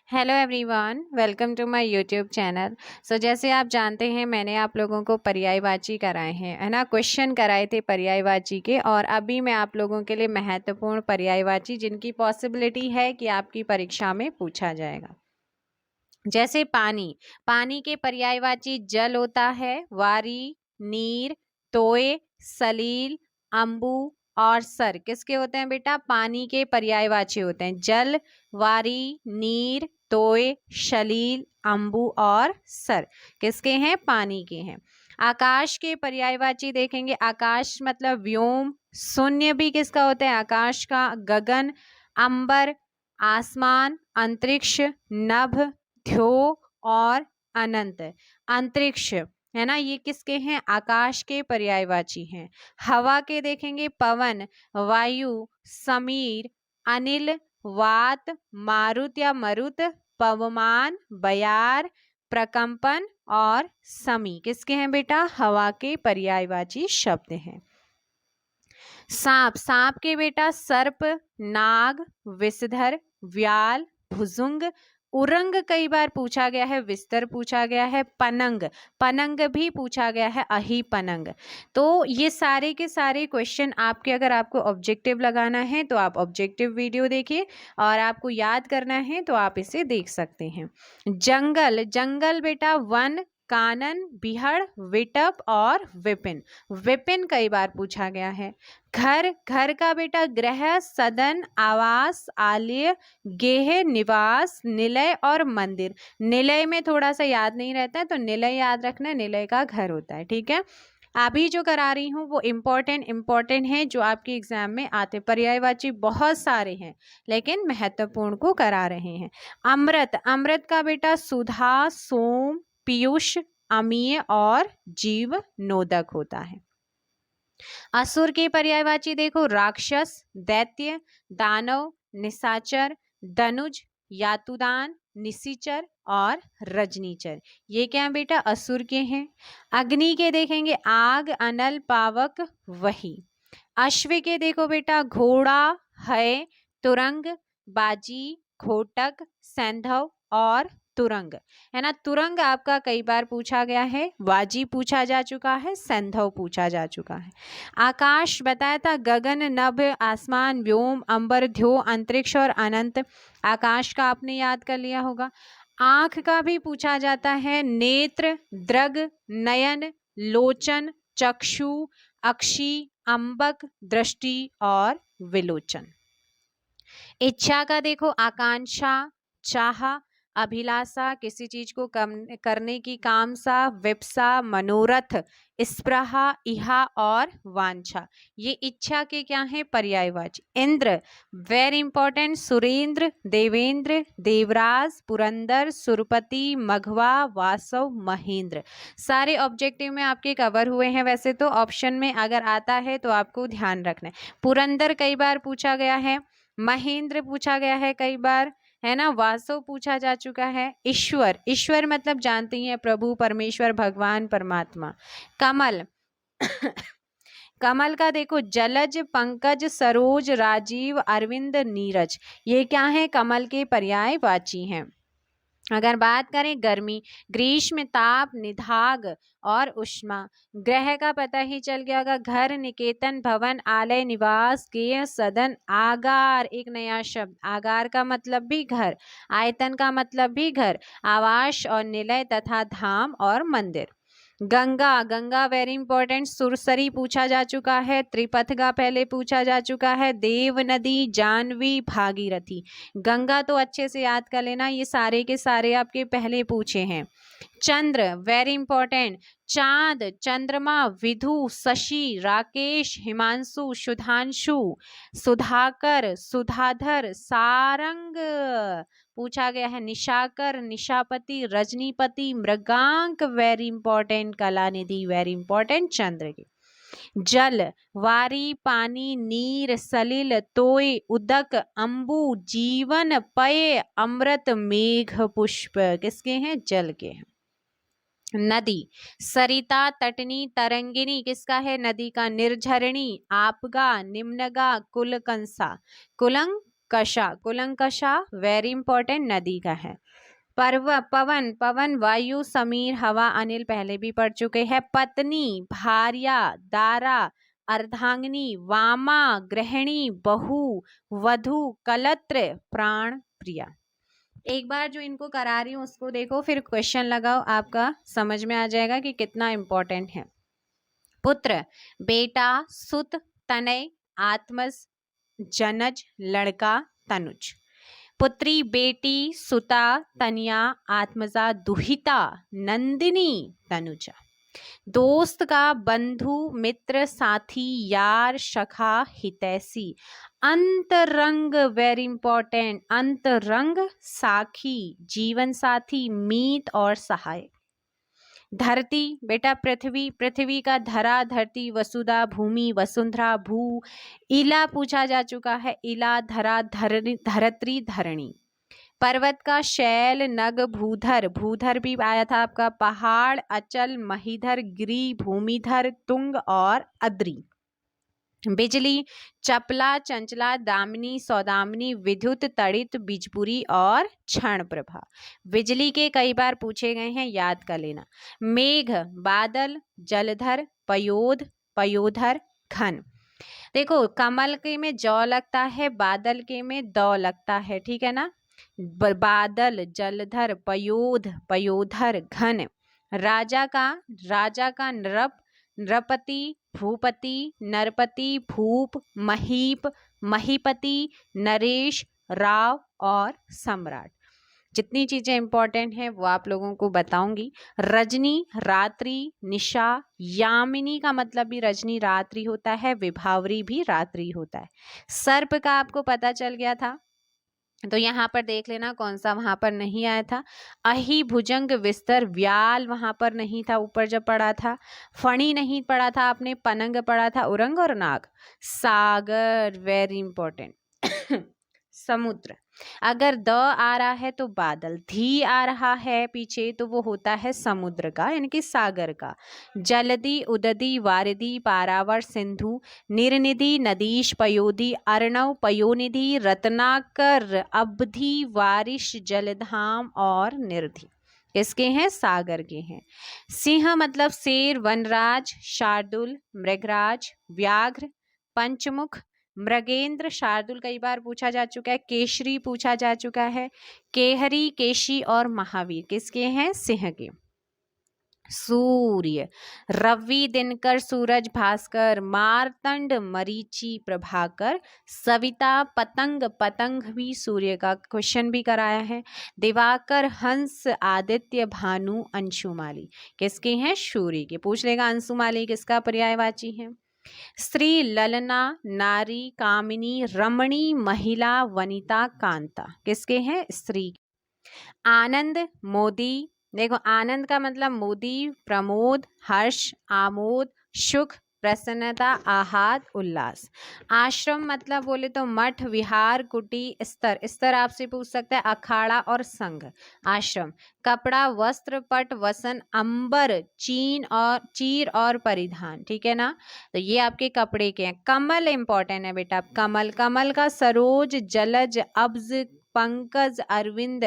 Hello everyone, welcome to my YouTube channel. जैसे आप जानते हैं मैंने आप लोगों को पर्यायवाची कराए हैं, है ना। क्वेश्चन कराए थे पर्यायवाची के, और अभी मैं आप लोगों के लिए महत्वपूर्ण पर्यायवाची जिनकी पॉसिबिलिटी है कि आपकी परीक्षा में पूछा जाएगा। जैसे पानी, पानी के पर्यायवाची जल होता है, वारी, नीर, तोय, सलील, अम्बु और सर। किसके होते हैं बेटा? पानी के पर्यायवाची होते हैं जल, वारी, नीर, तोय, शलील, अम्बु और सर। किसके हैं? पानी के हैं। आकाश के पर्यायवाची देखेंगे, आकाश मतलब व्योम, शून्य भी किसका होता है? आकाश का। गगन, अंबर, आसमान, अंतरिक्ष, नभ, ध्यो और अनंत। अंतरिक्ष, है ना, ये किसके हैं? आकाश के पर्यायवाची हैं। हवा के देखेंगे, पवन, वायु, समीर, अनिल, वात, मारुत या मरुत, पवमान, बयार, प्रकंपन और समी। किसके हैं बेटा? हवा के पर्यायवाची शब्द हैं। सांप, सांप के बेटा सर्प, नाग, विषधर, व्याल, भुजुंग, उरंग कई बार पूछा गया है, विस्तर पूछा गया है, पनंग, पनंग भी पूछा गया है, अही पनंग। तो ये सारे के सारे क्वेश्चन आपके, अगर आपको ऑब्जेक्टिव लगाना है तो आप ऑब्जेक्टिव वीडियो देखिए, और आपको याद करना है तो आप इसे देख सकते हैं। जंगल, जंगल बेटा वन, कानन, बिहड़, विटप और विपिन। विपिन कई बार पूछा गया है। घर, घर का बेटा गृह, सदन, आवास, आलय, गेह, निवास, निलय और मंदिर। निलय में थोड़ा सा याद नहीं रहता है तो निलय याद रखना, निलय का घर होता है, ठीक है। अभी जो करा रही हूँ वो इम्पोर्टेंट है, जो आपके एग्जाम में आते। पर्यायवाची बहुत सारे हैं लेकिन महत्वपूर्ण को करा रहे हैं। अमृत, अमृत का बेटा सुधा, सोम, पीयूष, अमीय और जीव नोदक होता है। असुर के पर्यायवाची देखो, राक्षस, दैत्य, दानव, निशाचर, दनुज, यातुदान, निशिचर और रजनीचर। ये क्या है बेटा? असुर के हैं। अग्नि के देखेंगे, आग, अनल, पावक, वही। अश्व के देखो बेटा, घोड़ा, है, तुरंग, बाजी, घोटक, सैंधव और तुरंग, है ना। तुरंग आपका कई बार पूछा गया है, बाजी पूछा जा चुका है, सैंधव पूछा जा चुका है। आकाश बताया था, गगन, नभ, आसमान, व्योम, अंबर, ध्यो, अंतरिक्ष और अनंत। आकाश का आपने याद कर लिया होगा। आंख का भी पूछा जाता है, नेत्र, दृग, नयन, लोचन, चक्षु, अक्षी, अंबक, दृष्टि और विलोचन। इच्छा का देखो, आकांक्षा, चाह, अभिलाषा, किसी चीज को करने की कामसा, विप्सा, मनोरथ, स्पृहा, इहा और वांछा। ये इच्छा के क्या है? पर्यायवाची। Indra, very important, Surendra, Devendra, Devraj, Purandar, Surpati, Maghava, Vasav, Mahendra. सारे ऑब्जेक्टिव में आपके कवर हुए हैं। वैसे तो ऑप्शन में अगर आता है तो आपको ध्यान रखना है। पुरंदर कई बार पूछा गया है, महेंद्र पूछा गया है कई बार, है ना। वासव पूछा जा चुका है। ईश्वर, ईश्वर मतलब जानती हैं, प्रभु, परमेश्वर, भगवान, परमात्मा। कमल कमल का देखो, जलज, पंकज, सरोज, राजीव, अरविंद, नीरज। ये क्या है? कमल के पर्यायवाची हैं। अगर बात करें गर्मी, ग्रीष्म, ताप, निधाग और उष्मा। ग्रह का पता ही चल गया होगा, घर, निकेतन, भवन, आलय, निवास, गेह, सदन, आगार। एक नया शब्द, आगार का मतलब भी घर, आयतन का मतलब भी घर, आवास और निलय तथा धाम और मंदिर। गंगा, गंगा वेरी इंपॉर्टेंट, सुरसरी पूछा जा चुका है, त्रिपथगा पहले पूछा जा चुका है, देव नदी, जानवी, भागीरथी। गंगा तो अच्छे से याद कर लेना, ये सारे के सारे आपके पहले पूछे हैं। चंद्र, वेरी इंपॉर्टेंट, चांद, चंद्रमा, विधु, शशि, राकेश, हिमांशु, सुधांशु, सुधाकर, सुधाधर, सारंग पूछा गया है, निशाकर, निशापति, रजनीपति, मृगांक, वेरी इंपॉर्टेंट, कलानिधि, वेरी इंपॉर्टेंट। चंद्र के जल, वारी, पानी, नीर, सलिल, तोय, उदक, अंबु, जीवन, पय, अमृत, मेघ, पुष्प। किसके हैं? जल के हैं। नदी, सरिता, तटनी, तरंगिनी। किसका है? नदी का। निर्झरणी, आपगा, निम्नगा, कुलकंसा। कुलंग कशा, कुलंकषा वेरी इंपॉर्टेंट नदी का है। पवन, पवन वायु समीर हवा अनिल पहले भी पढ़ चुके हैं। पत्नी, भार्या, दारा, अर्धांगिनी, वामा, गृहिणी, बहू, वधु, कलत्र, प्राण, प्रिया। एक बार जो इनको करा रही हूँ उसको देखो, फिर क्वेश्चन लगाओ, आपका समझ में आ जाएगा कि कितना इंपॉर्टेंट है। पुत्र, बेटा, सुत, तनय, आत्मज, जनज, लड़का, तनुज। पुत्री, बेटी, सुता, तनिया, आत्मजा, दुहिता, नंदिनी, तनुजा। दोस्त का बंधु, मित्र, साथी, यार, सखा, हितैषी। अंतरंग वेरी इंपॉर्टेंट, अंतरंग, साखी, जीवन साथी, मीत और सहाय। धरती, बेटा पृथ्वी, पृथ्वी का धरा, धरती, वसुधा, भूमि, वसुंधरा, भू। इला पूछा जा चुका है, इला, धरा, धरत्री, धरणी। पर्वत का शैल, नग, भूधर, भूधर भी आया था आपका, पहाड़, अचल, महीधर, गिरि, भूमिधर, तुंग और अद्री। बिजली, चपला, चंचला, दामिनी, सौदामिनी, विद्युत, तड़ित, बिजपुरी और क्षण प्रभा। बिजली के कई बार पूछे गए हैं, याद कर लेना। मेघ, बादल, जलधर, पयोध, पयोधर, घन। देखो कमल के में जौ लगता है, बादल के में दौ लगता है, ठीक है ना। बादल, जलधर, पयोध, पयोधर, घन। राजा का नृप, नृपति, भूपति, नरपति, भूप, महीप, महीपति, नरेश, राव और सम्राट। जितनी चीजें इंपॉर्टेंट हैं वो आप लोगों को बताऊंगी। रजनी, रात्रि, निशा, यामिनी का मतलब भी रजनी रात्रि होता है, विभावरी भी रात्रि होता है। सर्प का आपको पता चल गया था, तो यहाँ पर देख लेना कौन सा वहां पर नहीं आया था। अहि, भुजंग, विस्तर, व्याल वहां पर नहीं था, ऊपर जब पढ़ा था। फणी नहीं पढ़ा था आपने, पनंग पढ़ा था, उरंग और नाग। सागर वेरी इंपॉर्टेंट। समुद्र, अगर द आ रहा है तो बादल, धी आ रहा है पीछे तो वो होता है समुद्र का, यानी कि सागर का। जलधि, उदधि, वारिधि, पारावर, सिंधु, निर्निधि, नदीश, पयोधि, अर्णव, पयोनिधि, रत्नाकर, अवधि, वारिश, जलधाम और निर्धि। किसके हैं? सागर के हैं। सिंह मतलब शेर, वनराज, शार्दुल, मृगराज, व्याघ्र, पंचमुख, मृगेंद्र, शार्दुल कई बार पूछा जा चुका है, केशरी पूछा जा चुका है, केहरी, केशी और महावीर किसके हैं? सिंह के। सूर्य, रवि, दिनकर, सूरज, भास्कर, मार्तंड, मरीचि, प्रभाकर, सविता, पतंग, पतंग भी सूर्य का क्वेश्चन भी कराया है। दिवाकर, हंस, आदित्य, भानु, अंशुमाली किसके हैं? सूर्य के। पूछ लेगा अंशुमाली किसका पर्यायवाची है? स्त्री, ललना, नारी, कामिनी, रमणी, महिला, वनिता, कांता किसके हैं? स्त्री। आनंद, मोदी, देखो आनंद का मतलब मोदी, प्रमोद, हर्ष, आमोद, सुख, प्रसन्नता, आहाद, उल्लास। आश्रम मतलब बोले तो मठ, विहार, कुटी, स्तर। स्तर आपसे पूछ सकता है अखाड़ा और संघ। आश्रम। कपड़ा, वस्त्र, पट, वसन, अंबर, चीर और परिधान, ठीक है ना। तो ये आपके कपड़े के हैं। कमल इंपॉर्टेंट है बेटा, कमल, कमल का सरोज, जलज, अब्ज, पंकज, अरविंद,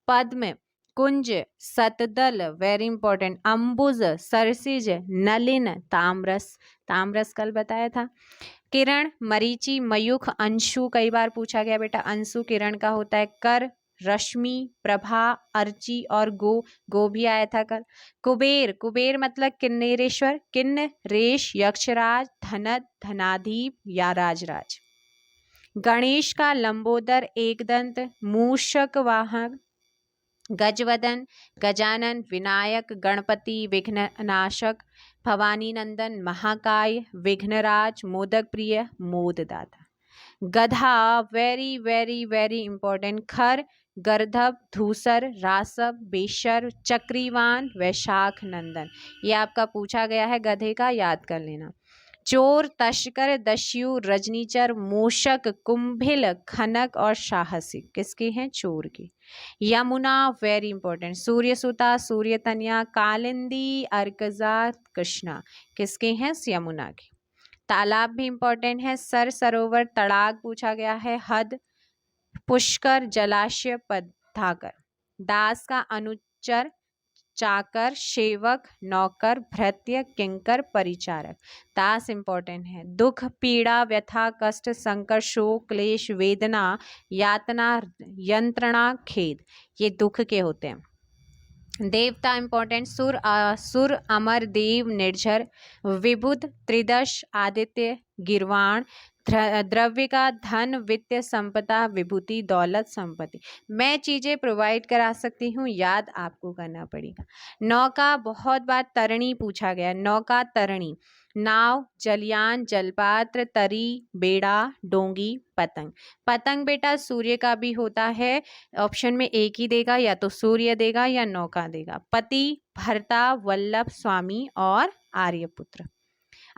पद्म, कुंज, सतदल वेरी इंपॉर्टेंट, अंबुज, सरसिज, नलिन, तामरस, तामरस कल बताया था। किरण, मरीचि, मयूख, अंशु कई बार पूछा गया बेटा, अंशु किरण का होता है। कर, रश्मि, प्रभा, अर्ची और गो भी आया था कल। कुबेर, कुबेर मतलब किन्नेरेश्वर, किन्न, रेश, यक्षराज, धनत, धनाधीप या राजराज। गणेश का लंबोदर, एकदंत, मूषक वाहन, गजवदन, गजानन, विनायक, गणपति, विघ्ननाशक, भवानी नंदन, महाकाय, विघ्नराज, मोदक प्रिय, मोददाता। गधा वेरी वेरी वेरी इंपॉर्टेंट। खर, गर्दभ, धूसर, रासव, बेशर, चक्रीवान, वैशाख नंदन ये आपका पूछा गया है गधे का, याद कर लेना। चोर, तस्कर, दस्यु, रजनीचर, मूषक, कुंभिल, खनक और साहसिक किसके हैं? चोर के। Yamuna very important. सूर्यसुता, सूर्यतनिया, कालिंदी, अर्कजा, कृष्णा किसके हैं? यमुना के। तालाब भी इंपॉर्टेंट है। सर, सरोवर, तड़ाग पूछा गया है। हद, पुष्कर जलाशय पद्धाकर। दास का अनुचर, चाकर, सेवक, नौकर, भृत्य, किंकर, परिचारक। दास इंपॉर्टेंट है। दुख, पीड़ा, व्यथा, कष्ट, संकट, शोक, क्लेश, वेदना, यातना, यंत्रणा, खेद, ये दुख के होते हैं। देवता इंपॉर्टेंट, सुर, असुर, अमर, देव, निर्झर, विबुध, त्रिदश, आदित्य, गिरवाण, द्रव्य का धन, वित्त, संपदा, विभूति, दौलत, संपत्ति। मैं चीजें प्रोवाइड करा सकती हूँ, याद आपको करना पड़ेगा। नौका, बहुत बार तरणी पूछा गया। नौका, तरणी, नाव, जलयान, जलपात्र, तरी, बेड़ा, डोंगी, पतंग। पतंग बेटा सूर्य का भी होता है। ऑप्शन में एक ही देगा, या तो सूर्य देगा या नौका देगा। पति, भर्ता, वल्लभ, स्वामी और आर्यपुत्र।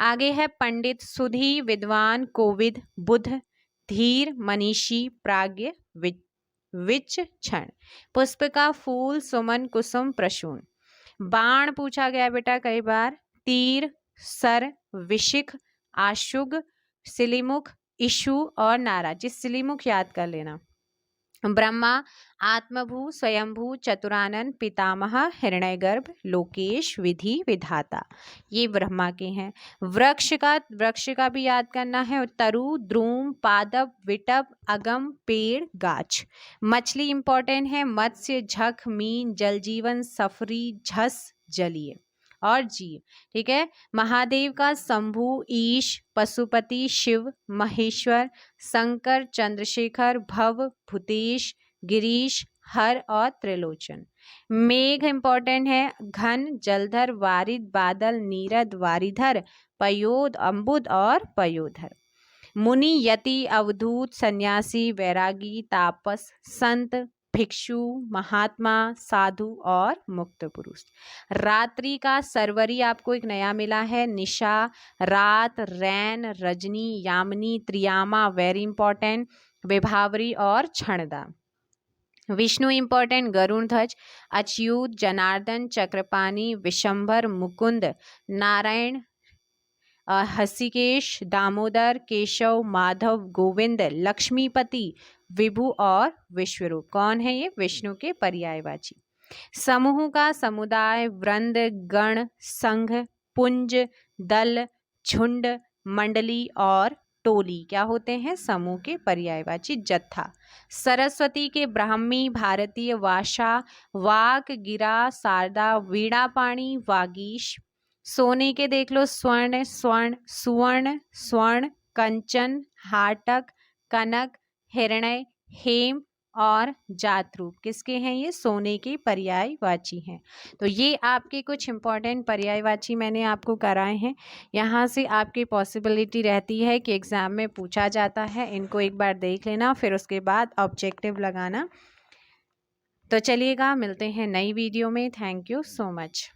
आगे है पंडित, सुधी, विद्वान, कोविद, बुध, धीर, मनीषी, प्राज्ञ, विचक्षण। पुष्प का फूल, सुमन, कुसुम, प्रसून। बाण पूछा गया बेटा कई बार। तीर, सर, विशिख, आशुग, सिलीमुख, इशु और नारा। सिलीमुख याद कर लेना। ब्रह्मा, आत्मभू, स्वयंभू, चतुरानन, पितामह, हिरण्यगर्भ, लोकेश, विधि, विधाता, ये ब्रह्मा के हैं। वृक्ष का भी याद करना है। तरु, द्रुम, पादप, विटप, अगम, पेड़, गाछ। मछली इंपॉर्टेंट है। मत्स्य, झख, मीन, जलजीवन, सफरी, झस, जलीय और जीव। ठीक है। महादेव का शंभु, ईश, पशुपति, शिव, महेश्वर, शंकर, चंद्रशेखर, भव, भूतेश, गिरीश, हर और त्रिलोचन। मेघ इंपॉर्टेंट है। घन, जलधर, वारिद, बादल, नीरद, वारिधर, पयोद, अम्बुद और पयोधर। मुनि, यति, अवधूत, सन्यासी, वैरागी, तापस, संत, भिक्षु, महात्मा, साधु और मुक्त पुरुष। रात्रि का सरवरी आपको एक नया मिला है। निशा, रात, रैन, रजनी, यामिनी, त्रियामा, वेरी इंपॉर्टेंट, विभावरी और क्षणदा। विष्णु इंपॉर्टेंट, गरुण ध्वज, अच्युत, जनार्दन, चक्रपाणी, विशंभर, मुकुंद, नारायण, हसिकेश, दामोदर, केशव, माधव, गोविंद, लक्ष्मीपति, विभु और विश्वरूप। कौन है ये? विष्णु के पर्यायवाची। समूह का समुदाय, वृंद, गण, संघ, पुंज, दल, झुंड, मंडली और टोली क्या होते हैं? समूह के पर्यायवाची। जत्था। सरस्वती के ब्राह्मी, भारतीय, वाशा, वाक, गिरा, शारदा, वीणापाणी, वागीश। सोने के देख लो, स्वर्ण, स्वर्ण, सुवर्ण, स्वर्ण, कंचन, हाटक, कनक, हिरण्य, हेम और जातरूप। किसके हैं ये? सोने के पर्यायवाची हैं। तो ये आपके कुछ इंपॉर्टेंट पर्यायवाची मैंने आपको कराए हैं। यहाँ से आपकी पॉसिबिलिटी रहती है कि एग्ज़ाम में पूछा जाता है। इनको एक बार देख लेना, फिर उसके बाद ऑब्जेक्टिव लगाना। तो चलिएगा, मिलते हैं नई वीडियो में। Thank you so much.